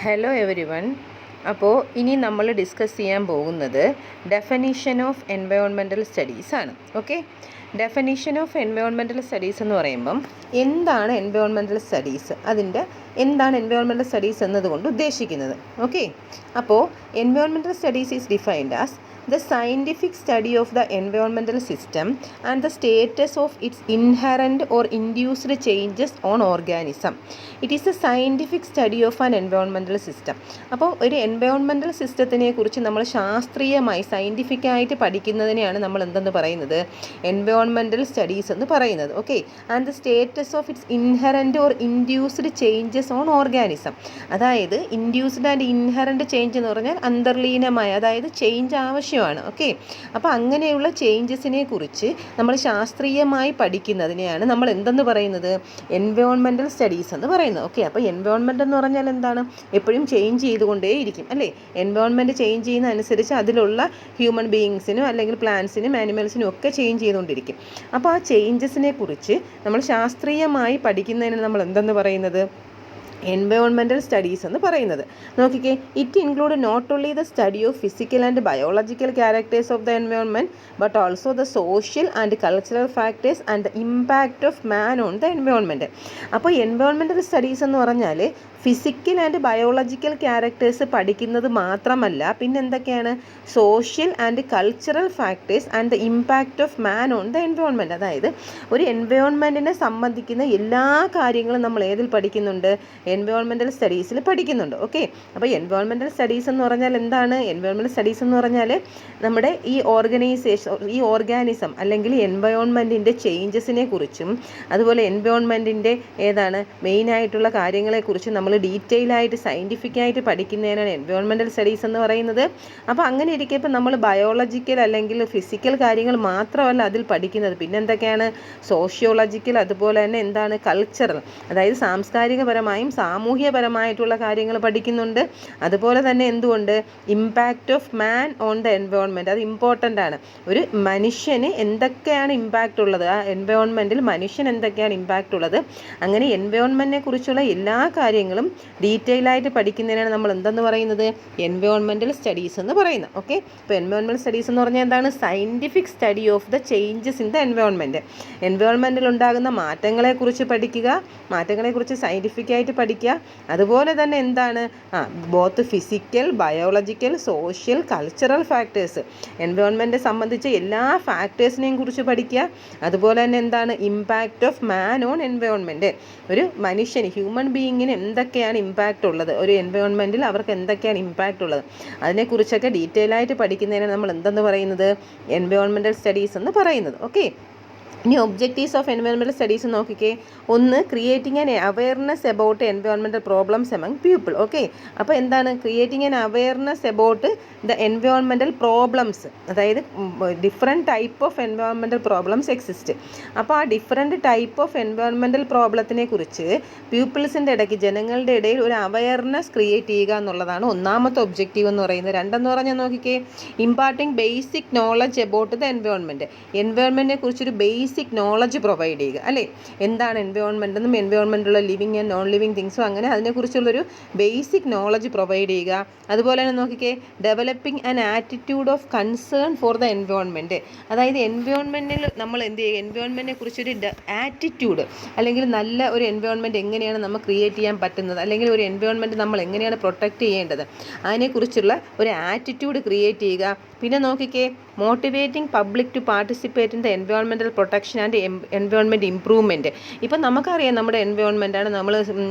Hello every one. അപ്പോൾ ഇനി നമ്മൾ ഡിസ്കസ് ചെയ്യാൻ പോകുന്നത് ഡെഫിനിഷൻ ഓഫ് എൻവയോൺമെൻറ്റൽ സ്റ്റഡീസ് ആണ്. Okay, definition of environmental studies എന്ന് പറയുമ്പം എന്താണ് എൻവയോൺമെൻറ്റൽ സ്റ്റഡീസ്, എന്താണ് എൻവയോൺമെൻറ്റൽ സ്റ്റഡീസ് എന്നതുകൊണ്ട് ഉദ്ദേശിക്കുന്നത്. ഓക്കെ, അപ്പോൾ environmental studies is defined as the scientific study of the environmental system and the status of its inherent or induced changes on organism. It is a scientific study of an environmental system. അപ്പോൾ ഒരു environmental സിസ്റ്റത്തിനെ കുറിച്ച് നമ്മൾ ശാസ്ത്രീയമായി സയൻറ്റിഫിക്കായിട്ട് പഠിക്കുന്നതിനെയാണ് നമ്മൾ എന്തെന്ന് പറയുന്നത്, environmental studies എന്ന് പറയുന്നത്. Okay, and the status of its inherent or induced changes on organism. അതായത് ഇൻഡ്യൂസ്ഡ് ആൻഡ് ഇൻഹെറൻറ്റ് ചേഞ്ച് എന്ന് പറഞ്ഞാൽ അന്തർലീനമായ, അതായത് ചേഞ്ച് ആവശ്യമാണ്. ഓക്കെ, അപ്പോൾ അങ്ങനെയുള്ള ചേഞ്ചസിനെ കുറിച്ച് നമ്മൾ ശാസ്ത്രീയമായി പഠിക്കുന്നതിനെയാണ് നമ്മൾ എന്തെന്ന് പറയുന്നത്, എൻവയോൺമെൻറ്റൽ സ്റ്റഡീസ് എന്ന് പറയുന്നത്. ഓക്കെ, അപ്പോൾ എൻവയോൺമെൻറ്റ് എന്ന് പറഞ്ഞാൽ എന്താണ്, എപ്പോഴും ചേഞ്ച് ചെയ്തുകൊണ്ടേയിരിക്കും അല്ലേ. എൻവയോൺമെൻറ്റ് ചേഞ്ച് ചെയ്യുന്ന അനുസരിച്ച് അതിലുള്ള ഹ്യൂമൻ ബീയിങ്സിനും അല്ലെങ്കിൽ പ്ലാന്റ്സിനും ആനിമൽസിനും ഒക്കെ ചേഞ്ച് ചെയ്തുകൊണ്ടിരിക്കും. അപ്പോൾ ആ ചേഞ്ചസിനെ കുറിച്ച് നമ്മൾ ശാസ്ത്രീയമായി പഠിക്കുന്നതിന് നമ്മൾ എന്തെന്ന് പറയുന്നത്, എൻവയോൺമെൻറ്റൽ സ്റ്റഡീസ് എന്ന് പറയുന്നത്. നോക്കിക്കേ, it include not only the study of physical and biological characters of the environment but also the social and cultural factors and the impact of man on the environment. അപ്പോൾ environmental studies എന്ന് പറഞ്ഞാൽ physical and biological characters പഠിക്കുന്നത് മാത്രമല്ല, പിന്നെ എന്തൊക്കെയാണ്, social and cultural factors and the impact of man on the environment. അതായത് ഒരു എൻവയോൺമെൻറ്റിനെ സംബന്ധിക്കുന്ന എല്ലാ കാര്യങ്ങളും നമ്മൾ ഏതിൽ പഠിക്കുന്നുണ്ട്, എൻവയോൺമെൻറ്റൽ സ്റ്റഡീസിൽ പഠിക്കുന്നുണ്ട്. ഓക്കെ, അപ്പോൾ എൻവയോൺമെൻറ്റൽ സ്റ്റഡീസ് എന്ന് പറഞ്ഞാൽ എന്താണ്, എൻവയോൺമെൻറ്റൽ സ്റ്റഡീസ് എന്ന് പറഞ്ഞാൽ നമ്മുടെ ഈ ഓർഗാനിസം അല്ലെങ്കിൽ എൻവയോൺമെൻറ്റിൻ്റെ ചേഞ്ചസിനെ കുറിച്ചും അതുപോലെ എൻവയോൺമെൻറ്റിൻ്റെ മെയിനായിട്ടുള്ള കാര്യങ്ങളെക്കുറിച്ചും നമ്മൾ ഡീറ്റെയിൽ ആയിട്ട് സയൻറ്റിഫിക്കായിട്ട് പഠിക്കുന്നതിനാണ് എൻവയോൺമെൻറ്റൽ സ്റ്റഡീസ് എന്ന് പറയുന്നത്. അപ്പോൾ അങ്ങനെ ഇരിക്കെ ഇപ്പോൾ നമ്മൾ ബയോളജിക്കൽ അല്ലെങ്കിൽ ഫിസിക്കൽ കാര്യങ്ങൾ മാത്രമല്ല അതിൽ പഠിക്കുന്നത്, പിന്നെ എന്തൊക്കെയാണ്, സോഷ്യോളജിക്കൽ, അതുപോലെ തന്നെ എന്താണ്, കൾച്ചറൽ, അതായത് സാംസ്കാരികപരമായും സാമൂഹ്യപരമായിട്ടുള്ള കാര്യങ്ങൾ പഠിക്കുന്നുണ്ട്. അതുപോലെ തന്നെ എന്തുകൊണ്ട്, impact of man on the environment, അത് ഇമ്പോർട്ടൻ്റ് ആണ്. ഒരു മനുഷ്യന് എന്തൊക്കെയാണ് ഇമ്പാക്റ്റ് ഉള്ളത്, ആ എൻവയോൺമെൻറ്റിൽ മനുഷ്യൻ എന്തൊക്കെയാണ് ഇമ്പാക്റ്റ് ഉള്ളത്, അങ്ങനെ എൻവയോൺമെൻറ്റിനെ കുറിച്ചുള്ള എല്ലാ കാര്യങ്ങളും ഡീറ്റെയിൽ ആയിട്ട് പഠിക്കുന്നതിനാണ് നമ്മൾ എന്തെന്ന് പറയുന്നത്, എൻവയോൺമെൻറ്റൽ സ്റ്റഡീസ് എന്ന് പറയുന്നത്. ഓക്കെ, ഇപ്പോൾ എൻവയോൺമെൻറ്റൽ സ്റ്റഡീസ് എന്ന് പറഞ്ഞാൽ എന്താണ്, scientific study of the changes in the environment. എൻവയോൺമെൻറ്റിൽ ഉണ്ടാകുന്ന മാറ്റങ്ങളെക്കുറിച്ച് പഠിക്കുക, മാറ്റങ്ങളെക്കുറിച്ച് സയൻറ്റിഫിക്കായിട്ട് പഠിക്കുക. അതുപോലെ തന്നെ എന്താണ്, both physical, biological, social, cultural factors, എൻവയോൺമെൻറ്റിനെ സംബന്ധിച്ച എല്ലാ ഫാക്ടേഴ്സിനെയും കുറിച്ച് പഠിക്കുക. അതുപോലെ തന്നെ എന്താണ്, impact of man on environment, ഒരു മനുഷ്യന്, ഹ്യൂമൻ ബീയിങ്ങിന് എന്തൊക്കെയാണ് ഇമ്പാക്റ്റ് ഉള്ളത്, ഒരു എൻവയോൺമെൻറ്റിൽ അവർക്ക് എന്തൊക്കെയാണ് ഇമ്പാക്റ്റ് ഉള്ളത്, അതിനെക്കുറിച്ചൊക്കെ ഡീറ്റെയിൽ ആയിട്ട് പഠിക്കുന്നതിനാണ് നമ്മൾ എന്തെന്ന് പറയുന്നത്, എൻവയോൺമെൻറ്റൽ സ്റ്റഡീസ് എന്ന് പറയുന്നത്. ഓക്കെ, ഇനി ഒബ്ജക്റ്റീവ്സ് ഓഫ് എൻവയോൺമെൻറ്റൽ സ്റ്റഡീസ് നോക്കിക്കേ. ഒന്ന്, creating an awareness about environmental problems among people. Okay, അപ്പോൾ എന്താണ്, creating an awareness about the environmental problems, അതായത് different type of environmental problems exist. അപ്പോൾ ആ ഡിഫറെൻറ്റ് ടൈപ്പ് ഓഫ് എൻവയോൺമെൻറ്റൽ പ്രോബ്ലത്തിനെ കുറിച്ച് പീപ്പിൾസിൻ്റെ ഇടയ്ക്ക്, ജനങ്ങളുടെ ഇടയിൽ ഒരു അവയർനെസ് ക്രിയേറ്റ് ചെയ്യുക എന്നുള്ളതാണ് ഒന്നാമത്തെ ഒബ്ജക്റ്റീവ് എന്ന് പറയുന്നത്. രണ്ടെന്ന് പറഞ്ഞാൽ നോക്കിക്കേ, imparting basic knowledge about the എൻവയോൺമെൻറ്റിനെ കുറിച്ചൊരു ബേസിക് നോളജ് പ്രൊവൈഡ് ചെയ്യുക അല്ലേ. എന്താണ് എൻവയോൺമെൻ്റ് എന്നും എൻവയോൺമെൻറ്റുള്ള ലിവിങ് ആൻഡ് നോൺ ലിവിങ് തിങ്സും, അങ്ങനെ അതിനെക്കുറിച്ചുള്ളൊരു ബേസിക് നോളജ് പ്രൊവൈഡ് ചെയ്യുക. അതുപോലെ തന്നെ നോക്കിക്കേ, developing an attitude of concern for the environment. അതായത് എൻവയോൺമെൻറ്റിൽ നമ്മൾ എന്ത് ചെയ്യുക, എൻവയോൺമെൻറ്റിനെ കുറിച്ചൊരു ആറ്റിറ്റ്യൂഡ്, അല്ലെങ്കിൽ നല്ല ഒരു എൻവയോൺമെൻറ്റ് എങ്ങനെയാണ് നമ്മൾ ക്രിയേറ്റ് ചെയ്യാൻ പറ്റുന്നത്, അല്ലെങ്കിൽ ഒരു എൻവയോൺമെൻറ്റ് നമ്മൾ എങ്ങനെയാണ് പ്രൊട്ടക്റ്റ് ചെയ്യേണ്ടത്, അതിനെക്കുറിച്ചുള്ള ഒരു ആറ്റിറ്റ്യൂഡ് ക്രിയേറ്റ് ചെയ്യുക. പിന്നെ നോക്കിക്കേ, motivating public to participate in the environmental protection and environment improvement. ഇപ്പം നമുക്കറിയാം നമ്മുടെ എൻവയോൺമെൻറ്റാണ്, നമ്മൾ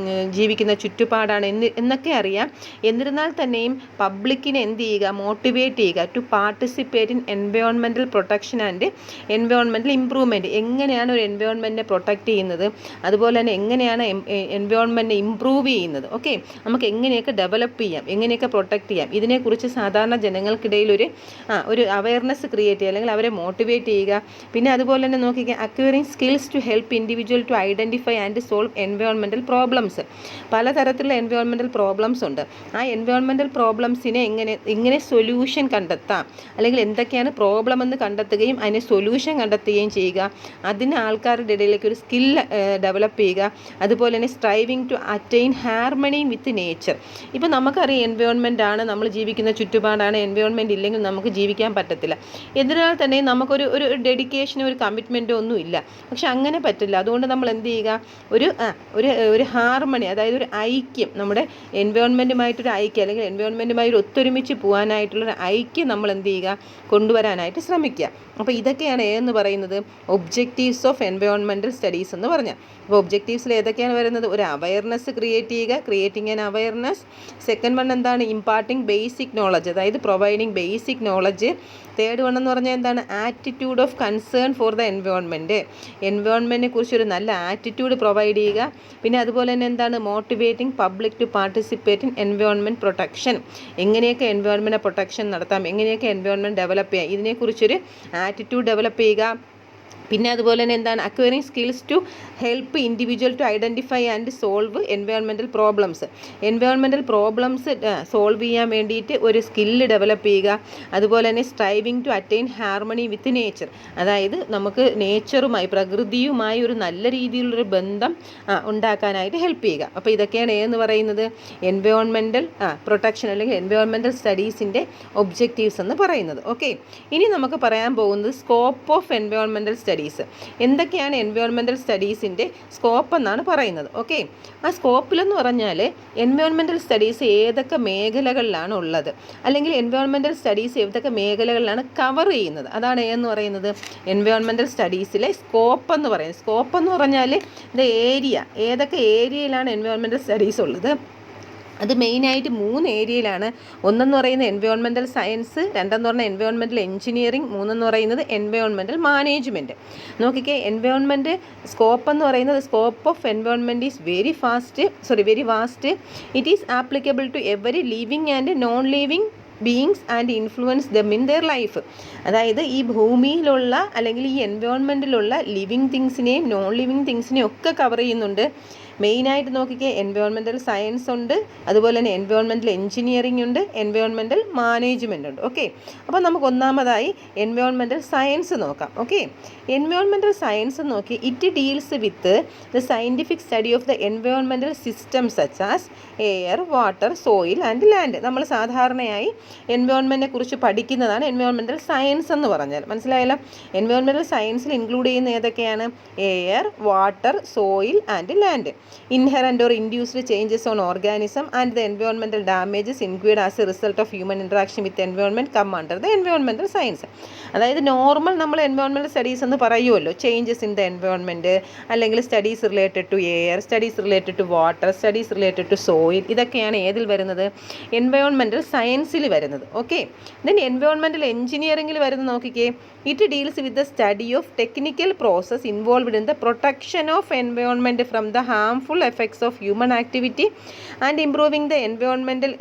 ജീവിക്കുന്ന ചുറ്റുപാടാണ് എന്നൊക്കെ അറിയാം. എന്നിരുന്നാൽ തന്നെയും പബ്ലിക്കിനെ എന്ത് ചെയ്യുക, മോട്ടിവേറ്റ് ചെയ്യുക to participate in environmental protection and environmental improvement. എങ്ങനെയാണ് ഒരു എൻവയോൺമെൻറ്റിനെ പ്രൊട്ടക്റ്റ് ചെയ്യുന്നത്, അതുപോലെ തന്നെ എങ്ങനെയാണ് എൻവയോൺമെൻറ്റിനെ ഇംപ്രൂവ് ചെയ്യുന്നത്. ഓക്കെ, നമുക്ക് എങ്ങനെയൊക്കെ ഡെവലപ്പ് ചെയ്യാം, എങ്ങനെയൊക്കെ പ്രൊട്ടക്റ്റ് ചെയ്യാം, ഇതിനെക്കുറിച്ച് സാധാരണ ജനങ്ങൾക്കിടയിൽ ഒരു അവയർനെസ് അവയർനെസ് ക്രിയേറ്റ് ചെയ്യുക, അല്ലെങ്കിൽ അവരെ മോട്ടിവേറ്റ് ചെയ്യുക. പിന്നെ അതുപോലെ തന്നെ നോക്കിക്കുക, acquiring skills to help individual to identify and solve environmental problems. പലതരത്തിലുള്ള എൻവയോൺമെൻറ്റൽ പ്രോബ്ലംസ് ഉണ്ട്. ആ എൻവയോൺമെൻറ്റൽ പ്രോബ്ലംസിനെ എങ്ങനെ സൊല്യൂഷൻ കണ്ടെത്താം, അല്ലെങ്കിൽ എന്തൊക്കെയാണ് പ്രോബ്ലം എന്ന് കണ്ടെത്തുകയും അതിന് സൊല്യൂഷൻ കണ്ടെത്തുകയും ചെയ്യുക. അതിന് ആൾക്കാരുടെ ഇടയിലേക്ക് ഒരു സ്കിൽ ഡെവലപ്പ് ചെയ്യുക. അതുപോലെ തന്നെ striving to attain harmony with nature. ഇപ്പോൾ നമുക്കറിയാം എൻവയോൺമെൻ്റ് ആണ്, നമ്മൾ ജീവിക്കുന്ന ചുറ്റുപാടാണ്, എൻവയോൺമെൻറ്റ് ഇല്ലെങ്കിൽ നമുക്ക് ജീവിക്കാൻ പറ്റത്തില്ല. എന്തിനാൽ തന്നെ നമുക്കൊരു ഡെഡിക്കേഷനോ ഒരു കമ്മിറ്റ്മെൻറ്റോ ഒന്നും ഇല്ല. പക്ഷെ അങ്ങനെ പറ്റില്ല. അതുകൊണ്ട് നമ്മൾ എന്ത് ചെയ്യുക, ഒരു ഹാർമണി, അതായത് ഒരു ഐക്യം, നമ്മുടെ എൻവയോൺമെൻറ്റുമായിട്ടൊരു ഐക്യം, അല്ലെങ്കിൽ എൻവയോൺമെൻറ്റുമായി ഒത്തൊരുമിച്ച് പോകാനായിട്ടുള്ളൊരു ഐക്യം നമ്മൾ എന്ത് ചെയ്യുക, കൊണ്ടുവരാനായിട്ട് ശ്രമിക്കുക. അപ്പോൾ ഇതൊക്കെയാണ് എന്ന് പറയുന്നത് ഒബ്ജക്റ്റീവ്സ് ഓഫ് എൻവയോൺമെൻറ്റൽ സ്റ്റഡീസ് എന്ന് പറഞ്ഞാൽ. അപ്പോൾ ഒബ്ജക്റ്റീവ്സിൽ ഏതൊക്കെയാണ് വരുന്നത്? ഒരു അവയർനെസ് ക്രിയേറ്റ് ചെയ്യുക, creating an awareness. Second one എന്താണ്? ഇമ്പാർട്ടിങ് ബേസിക് നോളജ്, അതായത് providing basic knowledge. Third one എന്ന് പറഞ്ഞാൽ എന്താണ്? Attitude of concern for the environment. എൻവയോൺമെൻറ്റിനെ കുറിച്ചൊരു നല്ല ആറ്റിറ്റ്യൂഡ് പ്രൊവൈഡ് ചെയ്യുക. പിന്നെ അതുപോലെ തന്നെ എന്താണ്? Motivating public to participate in environment protection. എങ്ങനെയൊക്കെ എൻവയോൺമെൻറ്റ് പ്രൊട്ടക്ഷൻ നടത്താം, എങ്ങനെയൊക്കെ എൻവയോൺമെൻറ്റ് ഡെവലപ്പ് ചെയ്യാം, ഇതിനെക്കുറിച്ചൊരു ആറ്റിറ്റ്യൂഡ് ഡെവലപ്പ് ചെയ്യുക. പിന്നെ അതുപോലെ തന്നെ എന്താണ്? Acquiring skills to help individual to identify and solve environmental problems. Environmental problems solve ചെയ്യാൻ വേണ്ടിയിട്ട് ഒരു സ്കില്ല് ഡെവലപ്പ് ചെയ്യുക. അതുപോലെ തന്നെ striving to attain harmony with nature, അതായത് നമുക്ക് നേച്ചറുമായി, പ്രകൃതിയുമായി ഒരു നല്ല രീതിയിലുള്ളൊരു ബന്ധം ഉണ്ടാക്കാനായിട്ട് ഹെൽപ്പ് ചെയ്യുക. അപ്പോൾ ഇതൊക്കെയാണ് എന്ന് പറയുന്നത് എൻവയോൺമെൻറ്റൽ പ്രൊട്ടക്ഷൻ, അല്ലെങ്കിൽ എൻവയോൺമെൻറ്റൽ സ്റ്റഡീസിൻ്റെ ഒബ്ജക്റ്റീവ്സ് എന്ന് പറയുന്നത്. ഓക്കെ, ഇനി നമുക്ക് പറയാൻ പോകുന്നത് സ്കോപ്പ് ഓഫ് എൻവയോൺമെൻറ്റൽ സ്റ്റഡീസ്. എന്തൊക്കെയാണ് എൻവയോൺമെൻറ്റൽ സ്റ്റഡീസിൻ്റെ സ്കോപ്പ് എന്നാണ് പറയുന്നത്. ഓക്കെ, ആ സ്കോപ്പിലെന്ന് പറഞ്ഞാൽ എൻവയോൺമെൻറ്റൽ സ്റ്റഡീസ് ഏതൊക്കെ മേഖലകളിലാണ് ഉള്ളത്, അല്ലെങ്കിൽ എൻവയോൺമെൻറ്റൽ സ്റ്റഡീസ് ഏതൊക്കെ മേഖലകളിലാണ് കവർ ചെയ്യുന്നത്, അതാണ് എന്ന് പറയുന്നത് എൻവയോൺമെൻറ്റൽ സ്റ്റഡീസിലെ സ്കോപ്പ് എന്ന് പറയുന്നത്. സ്കോപ്പ് എന്ന് പറഞ്ഞാൽ ഇത് ഏരിയ, ഏതൊക്കെ ഏരിയയിലാണ് എൻവയോൺമെൻറ്റൽ സ്റ്റഡീസ് ഉള്ളത്. അത് മെയിനായിട്ട് 3 ഏരിയയിലാണ്. ഒന്നെന്ന് പറയുന്നത് എൻവയോൺമെൻറ്റൽ സയൻസ്, രണ്ടെന്ന് പറഞ്ഞാൽ എൻവയോൺമെൻറ്റൽ എഞ്ചിനീയറിംഗ്, മൂന്നെന്ന് പറയുന്നത് എൻവയോൺമെൻറ്റൽ മാനേജ്മെൻറ്റ്. നോക്കിക്കേ, എൻവയോൺമെൻറ്റ് സ്കോപ്പ് എന്ന് പറയുന്നത് scope of environment is very vast. It is applicable to every living and non living beings and influence them in their life. അതായത് ഈ ഭൂമിയിലുള്ള, അല്ലെങ്കിൽ ഈ എൻവയോൺമെൻറ്റിലുള്ള ലിവിങ് തിങ്സിനെയും നോൺ ലിവിങ് തിങ്സിനെയും ഒക്കെ കവർ ചെയ്യുന്നുണ്ട്. മെയിനായിട്ട് നോക്കിക്കേ, എൻവയോൺമെൻറ്റൽ സയൻസ് ഉണ്ട്, അതുപോലെ തന്നെ എൻവയോൺമെൻറ്റൽ എഞ്ചിനീയറിംഗ് ഉണ്ട്, എൻവയോൺമെൻറ്റൽ മാനേജ്മെൻറ്റ് ഉണ്ട്. ഓക്കെ, അപ്പോൾ നമുക്ക് ഒന്നാമതായി എൻവയോൺമെൻറ്റൽ സയൻസ് നോക്കാം. ഓക്കെ, എൻവയോൺമെൻറ്റൽ സയൻസ് നോക്കി, it deals with the scientific study of the environmental system such as air, water, soil and land. നമ്മൾ സാധാരണയായി എൻവയോൺമെൻറ്റിനെ കുറിച്ച് പഠിക്കുന്നതാണ് എൻവയോൺമെൻറ്റൽ സയൻസ് എന്ന് പറഞ്ഞാൽ. മനസ്സിലായല്ലോ? എൻവയോൺമെൻറ്റൽ സയൻസിൽ ഇൻക്ലൂഡ് ചെയ്യുന്ന ഏതൊക്കെയാണ്? Air, water, soil and land. Inherent or induced changes on organism and the environmental damages incurred as a result of human interaction with the environment come under the environmental science. അതായത് normal നമ്മൾ environmental studies എന്ന് പറയുമല്ലോ, changes in the environment, അല്ലെങ്കിൽ studies related to air, studies related to water, studies related to soil. ഇതൊക്കെയാണ് ഏതിൽ വരുന്നത്? Environmental സയൻസിൽ വരുന്നത്. ഓക്കെ, ദെൻ എൻവയോൺമെൻറ്റൽ എഞ്ചിനീയറിംഗിൽ വരുന്നത് നോക്കിക്കേ, it deals with the study of technical process involved in the protection of environment from the harmful effects of human activity and improving the environmental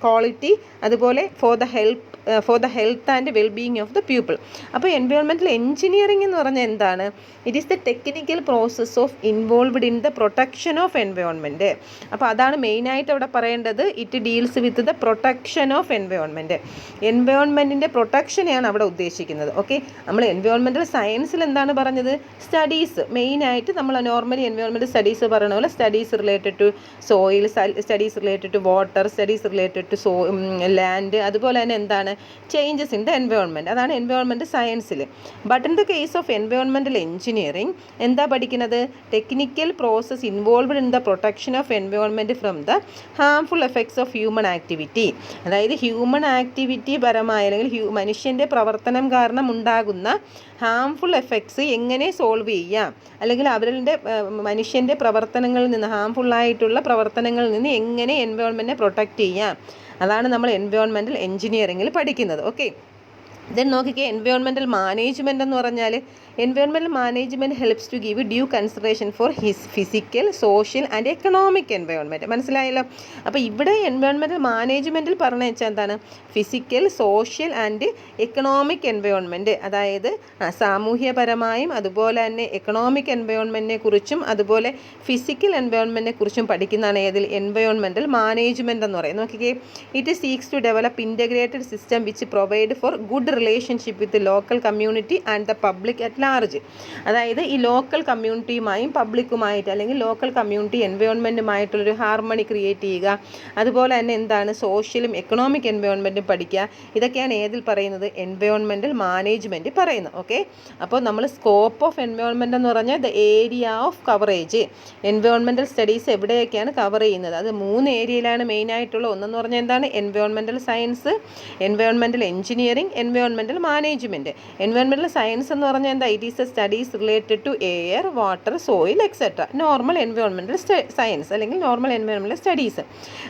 quality, അതുപോലെ for the health and well-being of the people. അപ്പോൾ environmental engineering എന്ന് പറഞ്ഞാൽ എന്താണ്? It is the technical process of involved in the protection of environment. അപ്പോൾ അതാണ് മെയിനായിട്ട് അവിടെ പറയേണ്ടത്. It deals with the protection of environment. എൻവയോൺമെൻറ്റിൻ്റെ പ്രൊട്ടക്ഷനെയാണ് അവിടെ ഉദ്ദേശിക്കുന്നത്. ഓക്കെ, നമ്മൾ എൻവയോൺമെൻറ്റൽ സയൻസിൽ എന്താണ് പറഞ്ഞത്? സ്റ്റഡീസ് മെയിനായിട്ട് നമ്മൾ നോർമലി എൻവയോൺമെൻറ്റൽ സ്റ്റഡീസ് പറയുന്ന പോലെ studies related to soil, studies related to water, studies related to land, അതുപോലെ തന്നെ എന്താണ്? Changes in the environment. അതാണ് എൻവയോൺമെൻറ്റ് സയൻസിൽ. But in the case of environmental engineering എന്താ പഠിക്കുന്നത്? Technical process involved in the protection of environment from the harmful effects of human activity. അതായത് human activity പരമായ, അല്ലെങ്കിൽ മനുഷ്യൻ്റെ പ്രവർത്തനം കാരണം ഉണ്ടാകുന്ന ഹാംഫുൾ എഫക്ട്സ് എങ്ങനെ സോൾവ് ചെയ്യാം, അല്ലെങ്കിൽ അവരുടെ മനുഷ്യൻ്റെ പ്രവർത്തനങ്ങളിൽ നിന്ന്, ഹാംഫുള്ളായിട്ടുള്ള പ്രവർത്തനങ്ങളിൽ നിന്ന് എങ്ങനെ എൻവയോൺമെൻറ്റിനെ പ്രൊട്ടക്റ്റ് ചെയ്യാം, അതാണ് നമ്മൾ എൻവയോൺമെൻറ്റൽ എഞ്ചിനീയറിംഗിൽ പഠിക്കുന്നത്. ഓക്കെ, ദെൻ നോക്കിക്കേ, എൻവയോൺമെൻറ്റൽ മാനേജ്മെൻറ്റ് എന്ന് പറഞ്ഞാൽ environmental management helps to give due consideration for physical, social and economic environment. മനസ്സിലായല്ലോ? അപ്പോൾ ഇവിടെ എൻവയോൺമെൻറ്റൽ മാനേജ്മെൻറ്റിൽ പറഞ്ഞു വെച്ചാൽ എന്താണ്? Physical, social and economic environment, അതായത് സാമൂഹ്യപരമായും അതുപോലെ തന്നെ എക്കണോമിക് എൻവയോൺമെൻറ്റിനെ കുറിച്ചും അതുപോലെ ഫിസിക്കൽ എൻവയോൺമെൻറ്റിനെ കുറിച്ചും പഠിക്കുന്നതാണ് ഏതിൽ? എൻവയോൺമെൻറ്റൽ മാനേജ്മെൻറ്റ് എന്ന് പറയുന്നത്. നോക്കിക്കേ, it seeks to develop integrated system which provide for good relationship with local community and the public at large. അതായത് ഈ ലോക്കൽ കമ്മ്യൂണിറ്റിയുമായും പബ്ലിക്കുമായിട്ട് അല്ലെങ്കിൽ ലോക്കൽ കമ്മ്യൂണിറ്റി എൻവയോൺമെൻറ്റുമായിട്ടുള്ളൊരു ഹാർമണി ക്രിയേറ്റ് ചെയ്യുക. അതുപോലെ തന്നെ എന്താണ്? സോഷ്യലും എക്കണോമിക് എൻവയോൺമെൻറ്റും പഠിക്കുക. ഇതൊക്കെയാണ് ഏതിൽ പറയുന്നത്? എൻവയോൺമെൻറ്റൽ മാനേജ്മെൻറ്റ് പറയുന്നത്. ഓക്കെ, അപ്പോൾ നമ്മൾ സ്കോപ്പ് ഓഫ് എൻവയോൺമെൻറ്റ് എന്ന് പറഞ്ഞാൽ the area of coverage. Environmental studies എവിടെയൊക്കെയാണ് കവർ ചെയ്യുന്നത്? അത് 3 ഏരിയയിലാണ് മെയിനായിട്ടുള്ള. ഒന്നെന്ന് പറഞ്ഞാൽ എന്താണ്? Environmental science, environmental engineering, environmental management. Environmental science എന്ന് പറഞ്ഞാൽ എന്താ? It is a studies related to air, water, soil etcetera. Normal environmental science അല്ലെങ്കിൽ normal environmental studies.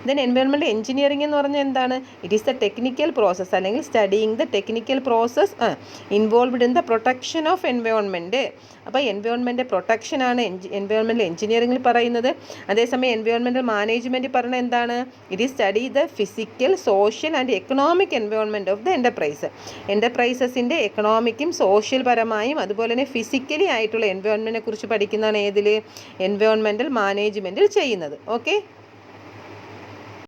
Then environmental engineering എന്ന് പറഞ്ഞാൽ എന്താണ്? It is the technical process അല്ലെങ്കിൽ studying the technical process involved in the protection of environment. അപ്പോൾ environment പ്രൊട്ടക്ഷനാണ് environmental എഞ്ചിനീയറിംഗിൽ പറയുന്നത്. അതേസമയം എൻവയോൺമെൻറ്റൽ മാനേജ്മെൻറ്റ് പറയുന്നത് എന്താണ്? It is study the physical, social and economic environment of the enterprise. എൻ്റർപ്രൈസസിൻ്റെ എക്കണോമിക്കും സോഷ്യൽ പരമായും അതുപോലെ തന്നെ ഫിസിക്കലി ആയിട്ടുള്ള എൻവയോൺമെൻറ്റിനെ കുറിച്ച് പഠിക്കുന്നതാണ് ഏതിൽ? എൻവയോൺമെൻറ്റൽ മാനേജ്മെൻറ്റിൽ ചെയ്യുന്നത്. ഓക്കെ.